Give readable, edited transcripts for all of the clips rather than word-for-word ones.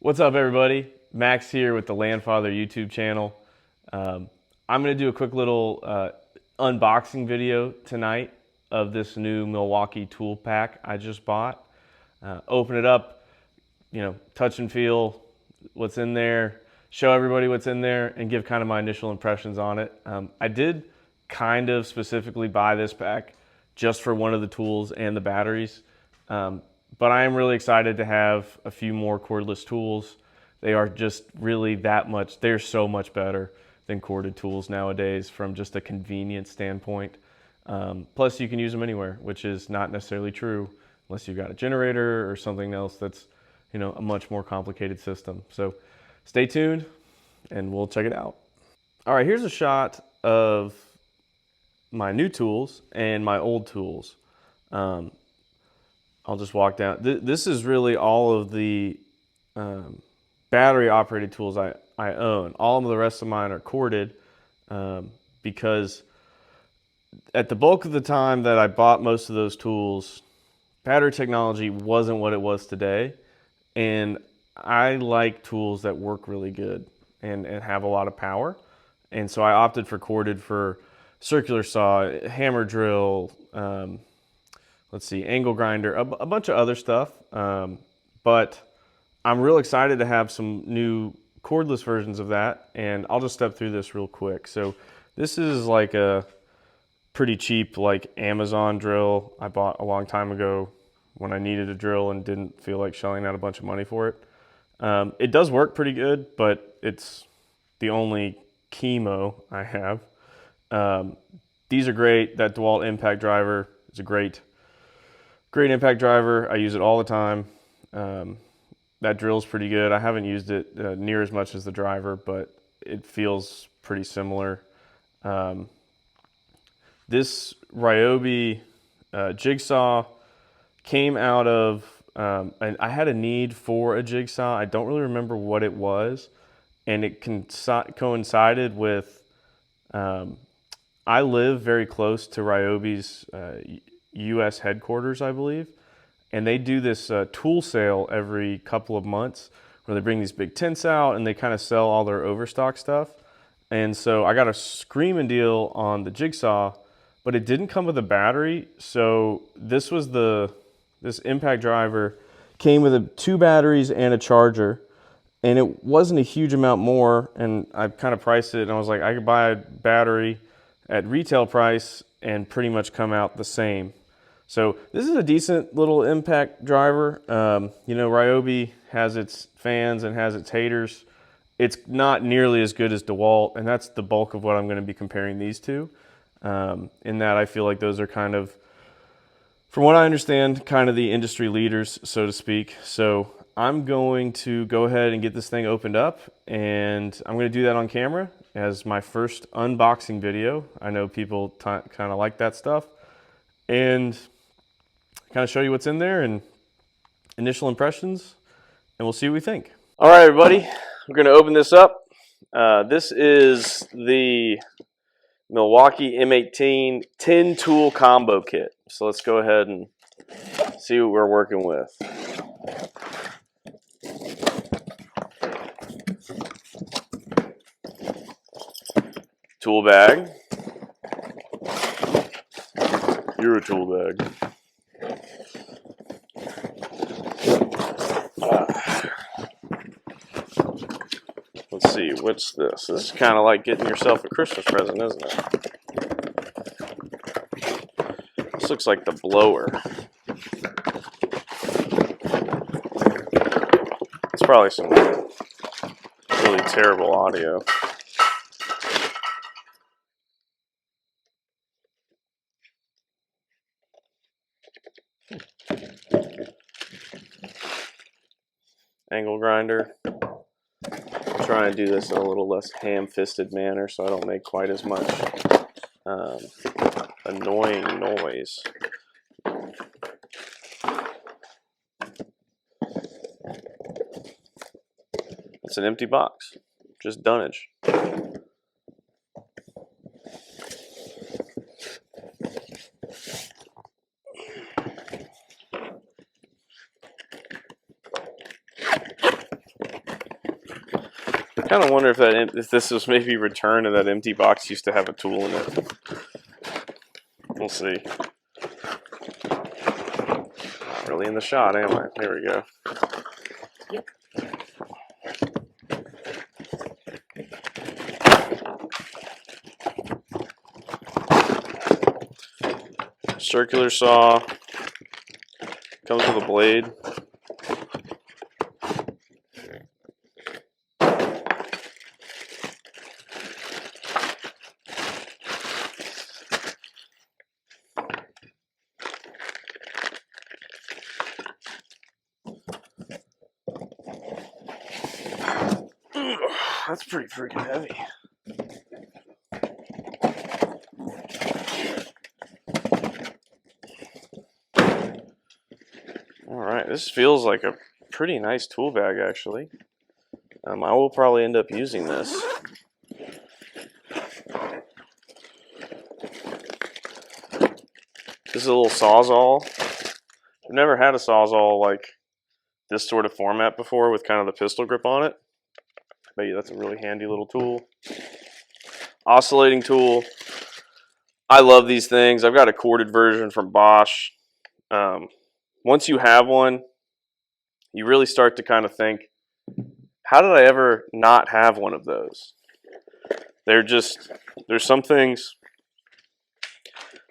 What's up, everybody? Max here with the Landfather YouTube channel. I'm going to do a quick little unboxing video tonight of this new Milwaukee tool pack I just bought. Open it up, touch and feel what's in there, show everybody what's in there, and give kind of my initial impressions on it. I did kind of specifically buy this pack just for one of the tools and the batteries. But I am really excited to have a few more cordless tools. They are just really they're so much better than corded tools nowadays from just a convenience standpoint. Plus you can use them anywhere, which is not necessarily true unless you've got a generator or something else that's, a much more complicated system. So stay tuned and we'll check it out. All right, here's a shot of my new tools and my old tools. I'll just walk down. This is really all of the battery operated tools I own. All of the rest of mine are corded because at the bulk of the time that I bought most of those tools, battery technology wasn't what it was today. And I like tools that work really good and have a lot of power. And so I opted for corded for circular saw, hammer drill, angle grinder, a bunch of other stuff. But I'm real excited to have some new cordless versions of that, and I'll just step through this real quick. So this is like a pretty cheap Amazon drill I bought a long time ago when I needed a drill and didn't feel like shelling out a bunch of money for it. It does work pretty good, but it's the only chemo I have. These are great. That DeWalt impact driver is a great impact driver. I use it all the time. That drill's pretty good. I haven't used it near as much as the driver, but it feels pretty similar. This Ryobi jigsaw came out of, and I had a need for a jigsaw. I don't really remember what it was, and it coincided with, I live very close to Ryobi's U.S. headquarters, I believe, and they do this tool sale every couple of months where they bring these big tents out and they kind of sell all their overstock stuff. And so I got a screaming deal on the jigsaw, but it didn't come with a battery. So this impact driver came with 2 batteries and a charger, and it wasn't a huge amount more. And I kind of priced it, and I was like, I could buy a battery at retail price and pretty much come out the same. So this is a decent little impact driver. Ryobi has its fans and has its haters. It's not nearly as good as DeWalt, and that's the bulk of what I'm going to be comparing these to. In that I feel like those are kind of, from what I understand, kind of the industry leaders, so to speak. So I'm going to go ahead and get this thing opened up, and I'm going to do that on camera as my first unboxing video. I know people kind of like that stuff, and kind of show you what's in there and initial impressions, and we'll see what we think. All right, everybody, we're going to open this up. This is the Milwaukee M18 10 tool combo kit. So let's go ahead and see what we're working with. Tool bag. You're a tool bag. Let's see, what's this? This is kind of like getting yourself a Christmas present, isn't it? This looks like the blower. It's probably some really terrible audio. Angle grinder. I'm trying to do this in a little less ham-fisted manner so I don't make quite as much annoying noise. It's an empty box, just dunnage. kind of wonder if this was maybe returned and that empty box used to have a tool in it. We'll see. Not really in the shot, am I? There we go. Yep. Circular saw. Comes with a blade. That's pretty freaking heavy. All right, this feels like a pretty nice tool bag, actually. I will probably end up using this. This is a little Sawzall. I've never had a Sawzall like this sort of format before with kind of the pistol grip on it. But yeah, that's a really handy little tool. Oscillating tool. I love these things. I've got a corded version from Bosch. Once you have one, you really start to kind of think, how did I ever not have one of those? There's some things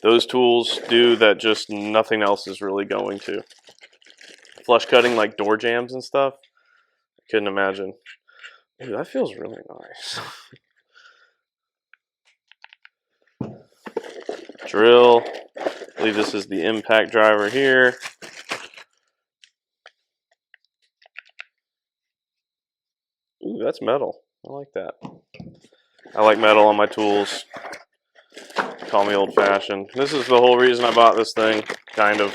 those tools do that just nothing else is really going to. Flush cutting like door jambs and stuff. I couldn't imagine. Ooh, that feels really nice. Drill. I believe this is the impact driver here. Ooh, that's metal. I like that. I like metal on my tools. Call me old-fashioned. This is the whole reason I bought this thing, kind of.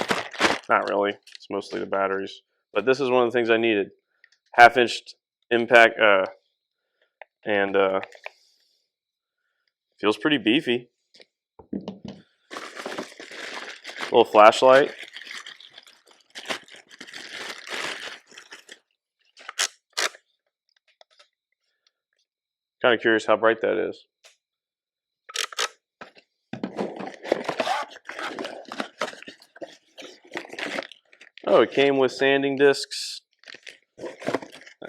Not really. It's mostly the batteries. But this is one of the things I needed. Half-inch impact, and feels pretty beefy. Little flashlight. Kind of curious how bright that is. Oh, it came with sanding discs.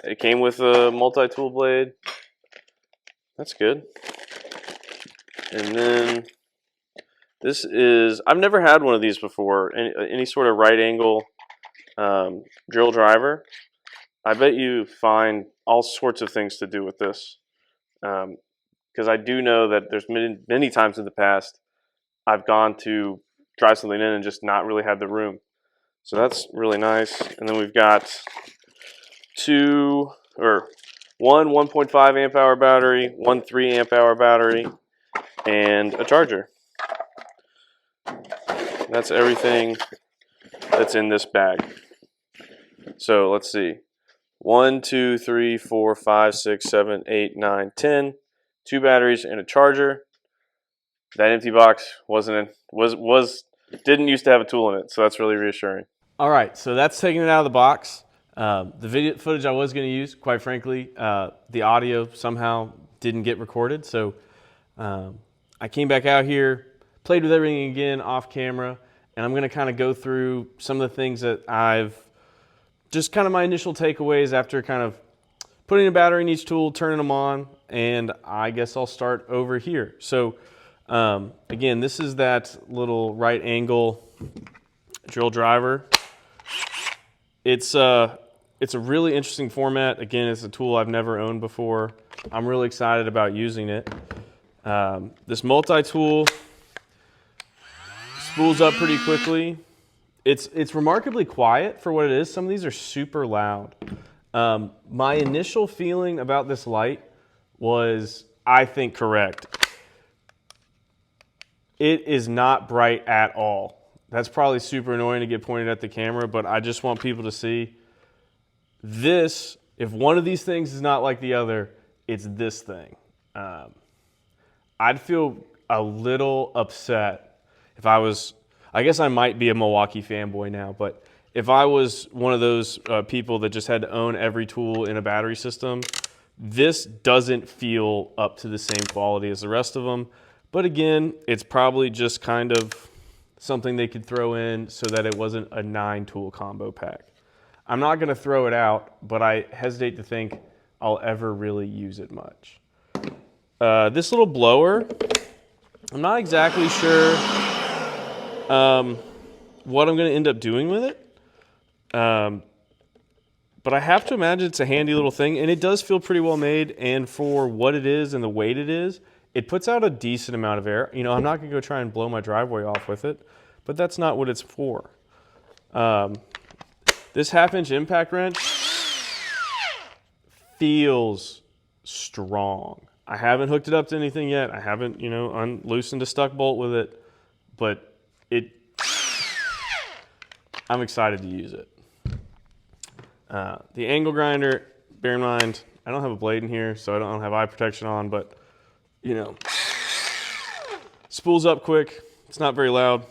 It came with a multi-tool blade. That's good. And then this is, I've never had one of these before. Any sort of right angle drill driver. I bet you find all sorts of things to do with this. Because I do know that there's many times in the past I've gone to drive something in and just not really had the room. So that's really nice. And then we've got one 1.5 amp hour battery, one 3 amp hour battery, and a charger. That's everything that's in this bag. So let's see. 1, 2, 3, 4, 5, 6, 7, 8, 9, 10. 2 batteries and a charger. That empty box didn't used to have a tool in it, so that's really reassuring. All right, so that's taking it out of the box. The video footage I was going to use, quite frankly, the audio somehow didn't get recorded. So I came back out here, played with everything again off camera, and I'm going to kind of go through some of the things that just kind of my initial takeaways after kind of putting a battery in each tool, turning them on, and I guess I'll start over here. So again, this is that little right angle drill driver. It's a really interesting format. Again, it's a tool I've never owned before. I'm really excited about using it. This multi-tool spools up pretty quickly. It's remarkably quiet for what it is. Some of these are super loud. My initial feeling about this light was, I think, correct. It is not bright at all. That's probably super annoying to get pointed at the camera, but I just want people to see this. If one of these things is not like the other, it's this thing. I'd feel a little upset if I was, I guess I might be a Milwaukee fanboy now, but if I was one of those people that just had to own every tool in a battery system, This doesn't feel up to the same quality as the rest of them. But again, it's probably just kind of something they could throw in so that it wasn't a 9-tool combo pack. I'm not going to throw it out, but I hesitate to think I'll ever really use it much. This little blower, I'm not exactly sure what I'm going to end up doing with it. But I have to imagine it's a handy little thing, and it does feel pretty well made. And for what it is and the weight it is, it puts out a decent amount of air. You know, I'm not going to go try and blow my driveway off with it, but that's not what it's for. This 1/2-inch impact wrench feels strong. I haven't hooked it up to anything yet. I haven't, you know, unloosened a stuck bolt with it, but I'm excited to use it. The angle grinder, bear in mind, I don't have a blade in here, so I don't have eye protection on, but, you know, spools up quick. It's not very loud.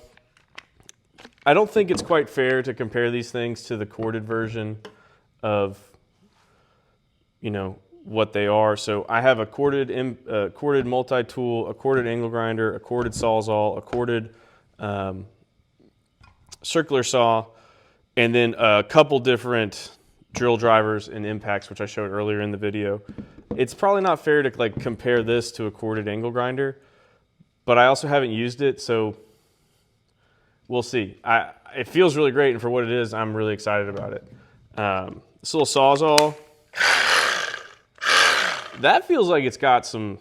I don't think it's quite fair to compare these things to the corded version of, you know, what they are. So I have a corded multi-tool, a corded angle grinder, a corded sawzall, a corded circular saw, and then a couple different drill drivers and impacts, which I showed earlier in the video. It's probably not fair to like compare this to a corded angle grinder, but I also haven't used it, so we'll see. It feels really great, and for what it is, I'm really excited about it. This little sawzall, that feels like it's got some,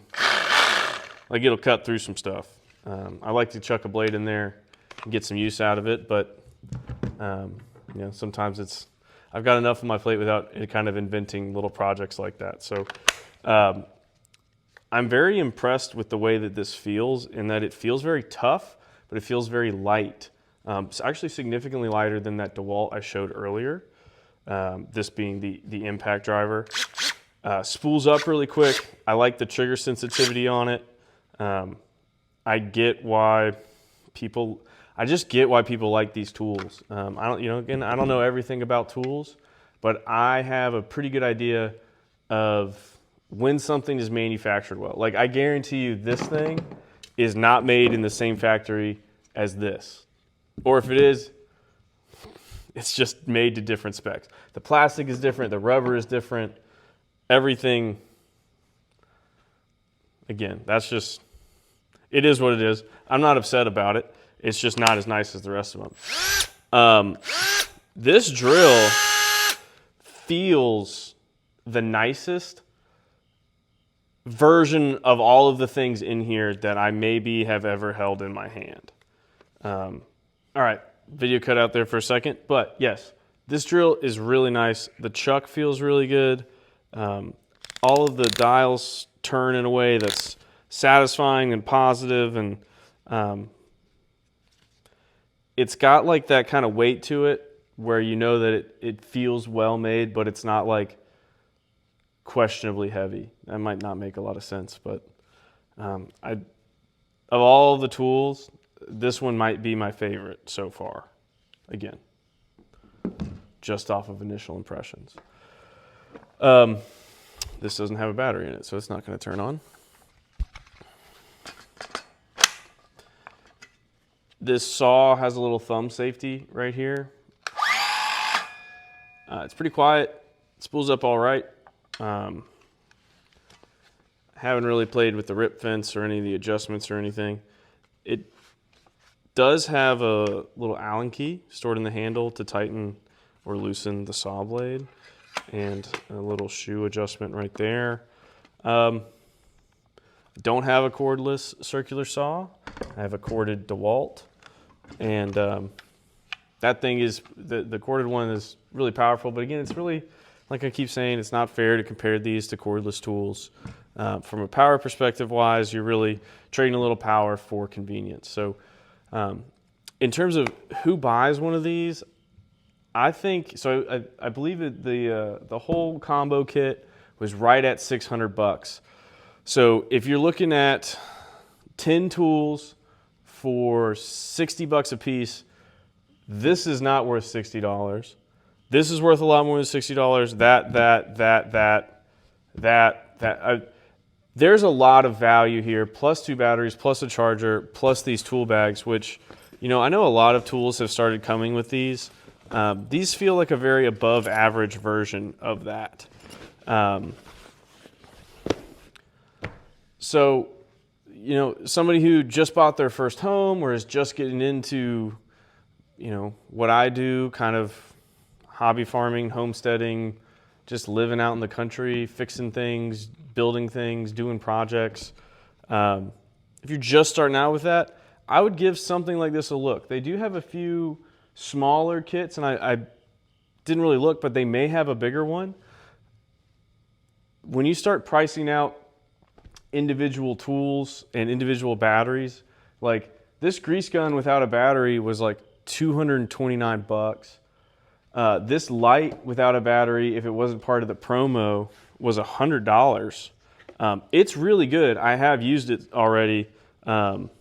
like it'll cut through some stuff. I like to chuck a blade in there and get some use out of it, but you know, sometimes I've got enough on my plate without it kind of inventing little projects like that. So I'm very impressed with the way that this feels, in that it feels very tough, but it feels very light. It's actually significantly lighter than that DeWalt I showed earlier, this being the impact driver. Spools up really quick. I like the trigger sensitivity on it. I get why people like these tools. I don't know everything about tools, but I have a pretty good idea of when something is manufactured well. Like, I guarantee you this thing is not made in the same factory as this. Or if it is, it's just made to different specs. The plastic is different, the rubber is different, everything. Again, it is what it is. I'm not upset about it. It's just not as nice as the rest of them. This drill feels the nicest version of all of the things in here that I maybe have ever held in my hand. All right, video cut out there for a second, but yes, this drill is really nice. The chuck feels really good. All of the dials turn in a way that's satisfying and positive, and it's got like that kind of weight to it where you know that it feels well made, but it's not like questionably heavy. That might not make a lot of sense, but of all the tools, this one might be my favorite so far. Again, just off of initial impressions. This doesn't have a battery in it, so it's not going to turn on. This saw has a little thumb safety right here. It's pretty quiet. It spools up all right. Haven't really played with the rip fence or any of the adjustments or anything. It does have a little Allen key stored in the handle to tighten or loosen the saw blade, and a little shoe adjustment right there. Don't have a cordless circular saw. I have a corded DeWalt, and that thing is, the corded one is really powerful, but again, it's really, like I keep saying, it's not fair to compare these to cordless tools. From a power perspective wise, you're really trading a little power for convenience. So in terms of who buys one of these, I think, so I believe that the whole combo kit was right at $600. So if you're looking at 10 tools for $60 a piece, this is not worth $60. This is worth a lot more than $60. That, there's a lot of value here, plus 2 batteries, plus a charger, plus these tool bags, which, you know, I know a lot of tools have started coming with these. These feel like a very above average version of that. So, you know, somebody who just bought their first home or is just getting into, you know, what I do, kind of hobby farming, homesteading, just living out in the country, fixing things, building things, doing projects. If you're just starting out with that, I would give something like this a look. They do have a few smaller kits, and I didn't really look, but they may have a bigger one. When you start pricing out individual tools and individual batteries, like this grease gun without a battery was like $229. This light without a battery, if it wasn't part of the promo, was $100. It's really good. I have used it already. I'm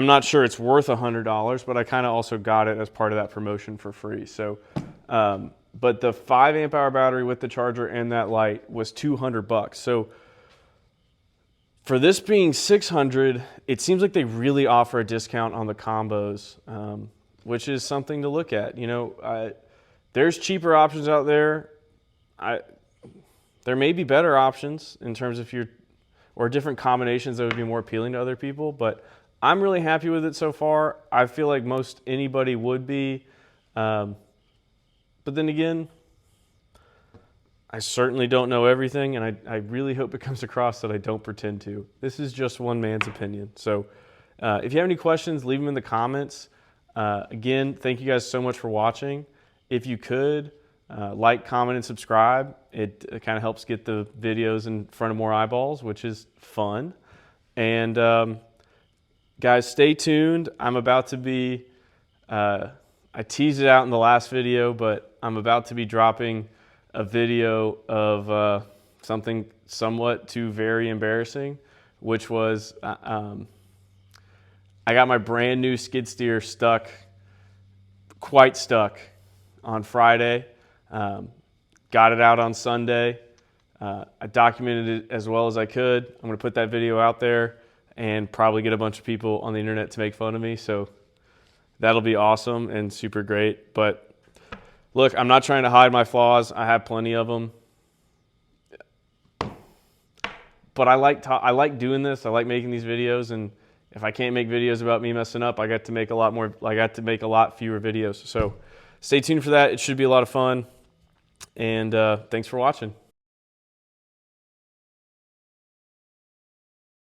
not sure it's worth $100, but I kind of also got it as part of that promotion for free. So, but the 5 amp hour battery with the charger and that light was $200. So for this being $600, it seems like they really offer a discount on the combos, which is something to look at. You know, there's cheaper options out there. There may be better options in terms of or different combinations that would be more appealing to other people, but I'm really happy with it so far. I feel like most anybody would be. But then again, I certainly don't know everything, and I really hope it comes across that I don't pretend to. This is just one man's opinion. So if you have any questions, leave them in the comments. Again, thank you guys so much for watching. If you could, like, comment, and subscribe. It kind of helps get the videos in front of more eyeballs, which is fun. And guys, stay tuned. I'm about to be, I teased it out in the last video, but I'm about to be dropping a video of something somewhat too very embarrassing, which was I got my brand new skid steer quite stuck on Friday. Got it out on Sunday. I documented it as well as I could. I'm going to put that video out there and probably get a bunch of people on the internet to make fun of me. So that'll be awesome and super great. But look, I'm not trying to hide my flaws. I have plenty of them. But I like doing this. I like making these videos, and if I can't make videos about me messing up, I got to make a lot fewer videos. So stay tuned for that. It should be a lot of fun. And thanks for watching.